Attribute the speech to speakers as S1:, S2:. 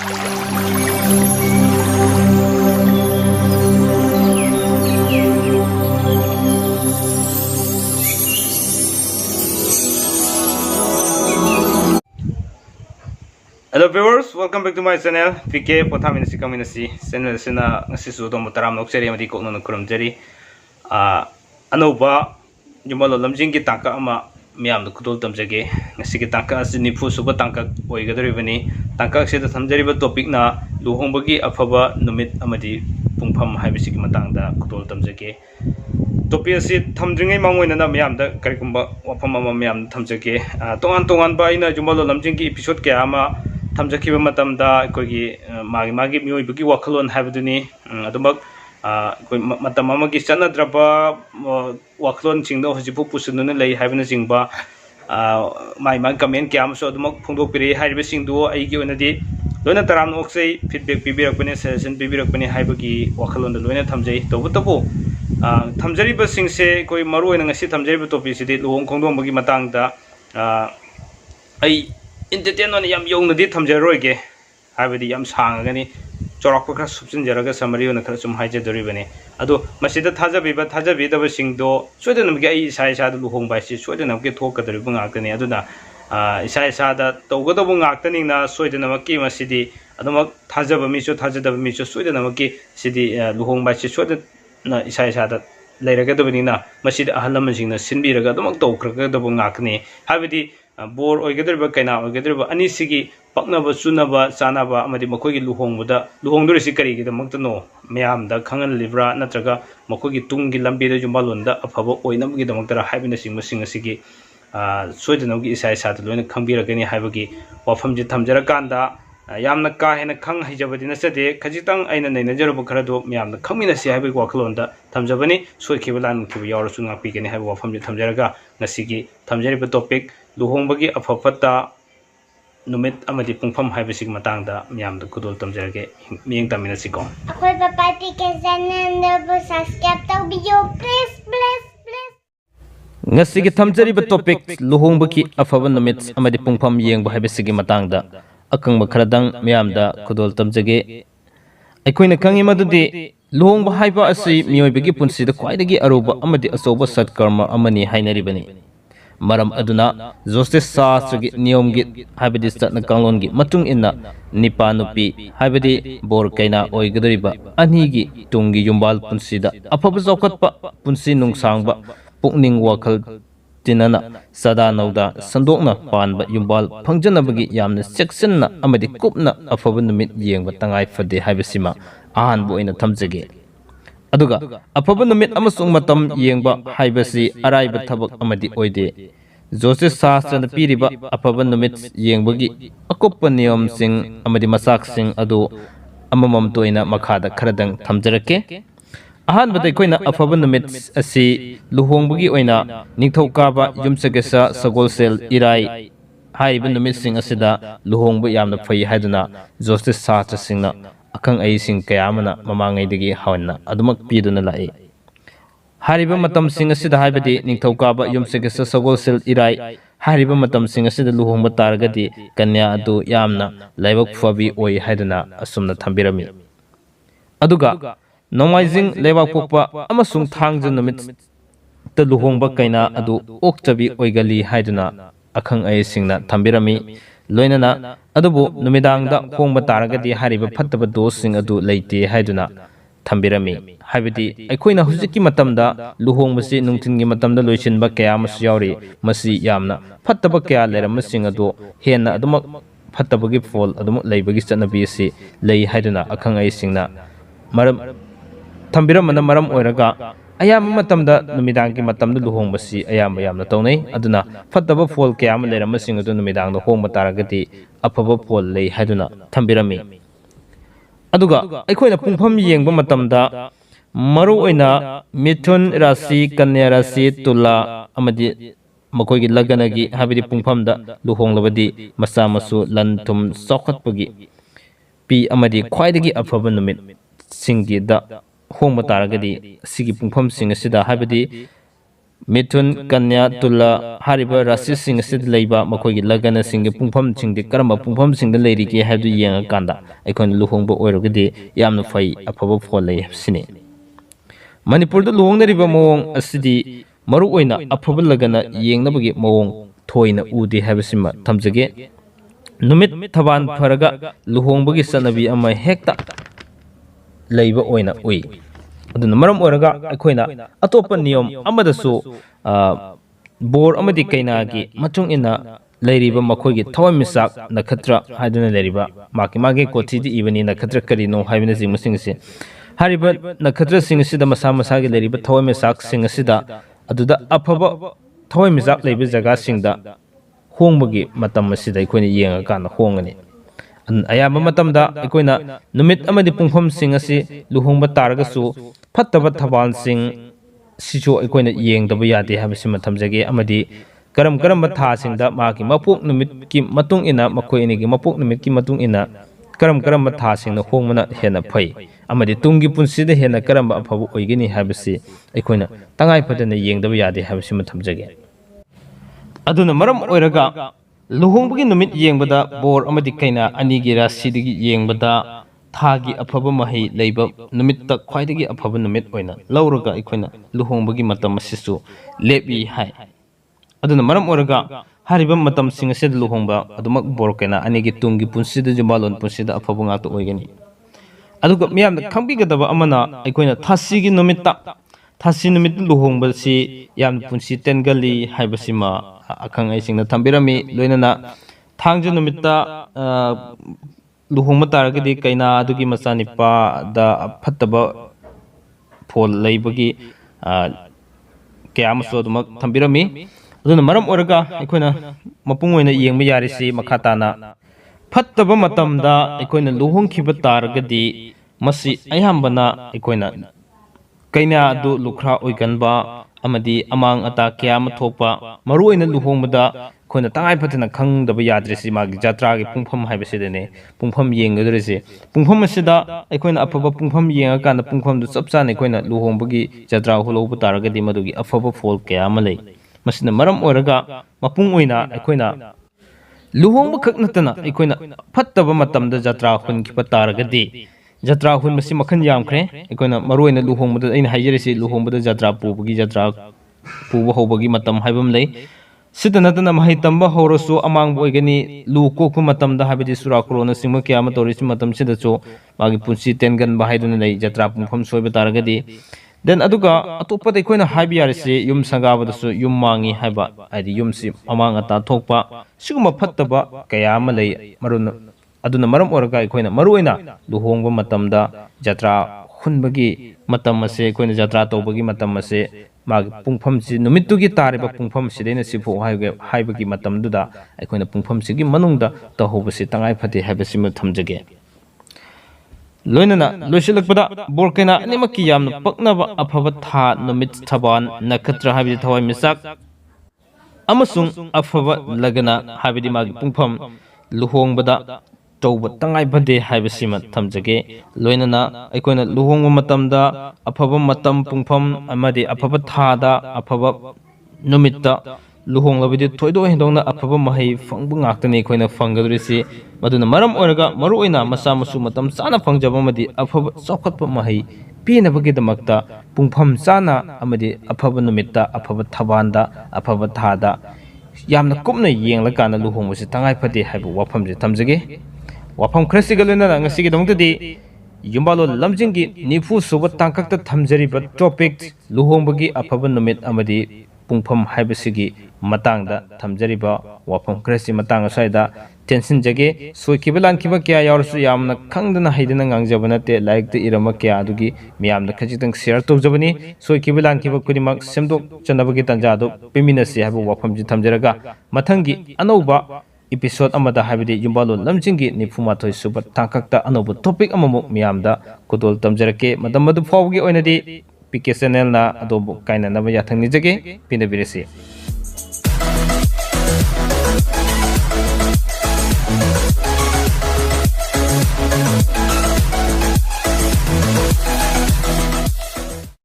S1: Hello viewers, welcome back to my channel. PK POTHAMINASI KHANGMINASI channel sina ngasi su dom taram nok cheri amadi kokno kurum jeri anoba jumalo lamjing ki tangka ama miam da kudol tamjage ngasi ki tangka asi nifu suba tangka oigadari bani tangka se da samjari ba topic na luhongbagi afaba numit amadi pungfam haibisi ki matang da kudol tamjage topic asi thamdringai mangoina na miam da karikumba wafam ama miam thamjage tongan ba ina jumalo lamjing ki episode kya ama tamjakiba matamda kogi magi mioibagi wakhalon habduni adumak koi matam amagi chanadraba wakhalon chingdo hojipu pusununa lei habna jingba mai comment kyam so adumak phungdok piri haibe singdu aigi onadi loina taram oksei feedback pibirakpani suggestion pibirakpani haibagi wakhalon loina thamjai tobu thamjariba singse koi maru oina ngasi thamjariba topic sidi luhong khongdong bagi matangda ai entertainment yam yong na di thamjaroi ge habedi yam sangagani chorak pakha subsin jaraga summary ona khara sum haije dori bane ado masida thajabi da singdo soida nam ge ai sai sa da luhong bai si soida nam ge thok kadari bunga akani aduna isai sa da tawga da bunga akani na soida nam ki masidi aduma thajaba mi so thajada mi so soida nam ki sidi luhong bai si soida na isai sa da leiraga da bani na masida ahalam singna sinbiraga aduma tawkraga da bunga akani habedi bor oigadriba kaina oigadriba ani sigi paknaba chunaba chanaba amadi makogi luhongbuda luhongdurisi kari gi damakta mayam da khangan libra natraga makogi tungi lambi da jumbalonda afaba oinam gi damakta haibina sing asigi soidanogi isai sa loina khangbiragani haibagi wafamji thamjara kanda yamna ka hena khang haijabadi nasade khajitang aina nainajaruba kharado mayamna khangminasi haibagi wakhalonda thamjabani soikibalan kibu yawrasu ngakpi gani haiba wafamji thamjaraga ngasigi thamjariba topic luhongbagi afafata numit amadi pungfam haibisi matangda miyamda kudol tamjarage miyeng taminasi ko akoy papati ke channel bu subscribe tawbiyo please ngasi gi thamjari ba topic luhongbagi afaban numit amadi pungfam yengba haibisi matangda akang bakradang miyamda kudol tamjage aikoina kangi madudi luhongba haiba asi miyoibagi punsida kwaidagi aruba amadi asoba satkarma amani hainaribani maram aduna justice sastra niyom gi habedi statna kanglon gi matung inna nipa nupi habedi bor kaina oigadriba ani gi tungi yumbal punsida afaba jokatpa punsi nungsangba pukning wakhal tinana sada nauda sandokna panba yumbal phangjanabagi yamna sectionna amadi kupna afaba numit yengba tangai fade habesima ahanbo ina thamjage aduga afaba numit amasung matam yengba haibasi araiba thabak amadi oide justice sastra na piriba afaba numit yengbagi akoppa niyom sing amadi masak sing adu amamam toina makhada kharadang thamjarake ahanbada koina afaba numit asi luhongbagi oina ningthokaba yumsagesa sagolsel irai haiba numit sing asida luhongba yamna phai haiduna justice sastra singna akang ai sing kayamana mamangai dagi hawanna adumak piduna lai hariba matam sing asida haibadi ningthokaba yumsagesa sagolsel irai hariba matam sing asida luhongba targadi kanya adu yamna laibak fabi oi haiduna asumna thambirami aduga nomaijing lebak pokpa amasung thangja numit ta luhongba kaina adu oktabi oigali haiduna akang ai singna thambirami loinana adubu numidangda hongba taragadi hariba phattaba dosing adu leite haiduna thambirami haibadi aikoina hujiki matamda luhongbasi nungthingi matamda loisinba kaya masu yauri masi yamna phattaba kaya leramasing adu henna adumak phattabagi fall adumak leibagi chanabi si lei haiduna akang ai singna maram thambirama maram oiraga ayam matamda numidang ki matamda luhongbasi ayam yamna tawnai aduna phattaba fall kayam leramasing adu numidang da hongba taragati afaba fall lei haiduna thambirami aduga aikoina pungfam yengba matamda maru oina mithun rasi kanya rasi tula amadi makoigi laganagi habidi pungfamda luhonglabadi masa masu lantum sokhatpagi pi amadi khwaidagi afaba numit singgi da hongba taragadi sigi pungfam sing asida habidi Mithun, Kanya, Tula, Hariba, Rasi Sing, Sid Labor, Makogi Lagana Sing, Pungfam Sing, the Karama Pungfam Sing, the lady have the young Kanda. I can Luhongbo or Gede, Yam Fai, a Pabo Fole, Sine. Manipur the Luhong the River Mong, a city, Maruina, a Pabo Lagana, Yang Nabagi Mong, Toina Udi Habisima, Tamzage. Numit Taban Paraga, Luhongbagi Sanabi, and my hecta labor oina ui. The Maram Oraga, Aquina, Atopa Neom, Amadasu, Bor Amadi Kainagi, Matung ina, Lariba Makogi, Tawamisak, Nakatra, Hyduna Lariba, Makimage Koti, even in Nakatra Karino, Havinazim Singsi. Hariba, Nakatra Singsi, the Masamasagi Lariba, Tawamisak, Singasida, Aduda Apaba, Tawamisak Labor Zaga Singda, Hongbagi, Matamasida, Quini Yang, Hongani. Ayama matamda akoina numit amadi pungfam sing asi luhongba taragasu fattaba thabal sing sicho akoina yengdaba yade habisima thamjage amadi karam tha singda maki mapok numit ki matung ina makoini gi mapok numit ki matung ina karam tha singna hongmana hena phai amadi tungi punsida hena karamba afabu oigini habisi akoina tangai padana yengdaba yade habisima thamjage aduna maram oiraga Luhongbagi Numit Yengbada, Bor Amadi Kaina, Anigira Sidigi Yengbada, Tagi Afaba Mahi, Labor, Numita Quaitigi Afaba Numit Oina, Lauraga Equina, Luhongbagi Matam Sisu, Lebi Hai. Aduna Maram Oraga, Haribam Matam Sing said Luhongba, Adumak Borkana, Anigitungi Punsida Jumalon Punsida Afabungato Oigani. Aduga Miam the Kambigadava Amana, Equina Tasigi Numita, Tasi Numit Luhongbasi, Yam Punsi Tengali, Hibasima. Akang ay sing na tambirami loinana thangju numita luhongma taragadi kaina adugi masani pa da phattaba phol leibagi kayamaso dumak tambirami aduna maram oraga aikoina mapung oina yengba yarisi makhatana phattaba matamda aikoina luhongkhiba taragadi masi ayambana aikoina kaina adu lukhra oiganba Amadi amang ata kya mathokpa maru oina luhongmada khoina tangai phathana khangdaba yadrisi magi jatra gi pungfam haibasidene pungfam yengadrisi pungfam asida aikoina afaba pungfam yenga kana pungfam du chapchane koina luhongbagi jatra hulobu taragadi madugi afaba fol kya amalei masina maram oraga mapung oina aikoina luhongba khaknatana aikoina phattaba matamda jatra hunkipa taragadi Jatra hun masi makhan yamkhre ekona maroina luhongmada aina haijirisi luhongmada jatra pubagi jatra puba hobagi matam haibam lei sidanatana mahai tamba horosu amang boigani lu kokku matamda habidi surakro na singma kya torisi matam sidacho magi punsi tengan bahaiduna lei jatra pumpham soiba taragadi then aduga atopa ekona haibi yarisi yum sangabadasu yum mangi haiba adi yumsi amang ata thokpa siguma phattaba kaya ma lei maruna aduna maram oraga aikoina maruina luhongba matamda jatra hunbagi matam ase aikoina jatra tobagi matam ase mag pungfam si numittugi tariba pungfam sidena sifo haibagi matam duda aikoina pungfam sigi manungda tahobasi tangai phate habasi ma thamjage loinana loisilakpada borkena animaki yamna paknaba afaba tha numit thaban nakatra habi thawai misak amasung afaba lagana habidi mag pungfam luhongbada tauba tangai bade haibasima thamjage loinana aikoina luhongba matamda afaba matam pungfam amadi afaba thada afaba numitta luhonglabidi thoido hendongna afaba mahai fangbu ngaktani aikoina fangadrisi maduna maram oraga maruoina masa masu matam sana fangjaba amadi afaba chokhatpa mahai pinabagi damakta pungfam sana amadi afaba numitta afaba thabanda afaba thada yamna kupna yenglakana luhongbusi tangai phate haibu wafamje thamjage Wafam Kresigalina and Sigidongdi Yumbalo Lamjingi Nifu Suba Tankakta Tamjari but topic Luhongbagi Afaba Numit Amadi Pungfam Haibasigi Matangda Tamjariba Wafam Kresi Matanga Saida Tensin Jage So Kibalan Kibakia Yarsu Yamna Kangdana Haidana Angjabanate like the Iramakia Adugi Miam the Kajitan Sierra Tobjabani So Kibalan Kibakudimak Semdo Chanabagi Tanjado Piminasi have Wafam Jitamjaraga Matangi Anoba episode amada habidi yumbalo lamjingi nifumathoi suba tangkakta anobu topic amamuk miyamda kudol tamjarake madam madu fawgi oinadi PK channel na adobu kaina naba yathang nijage pinabirisi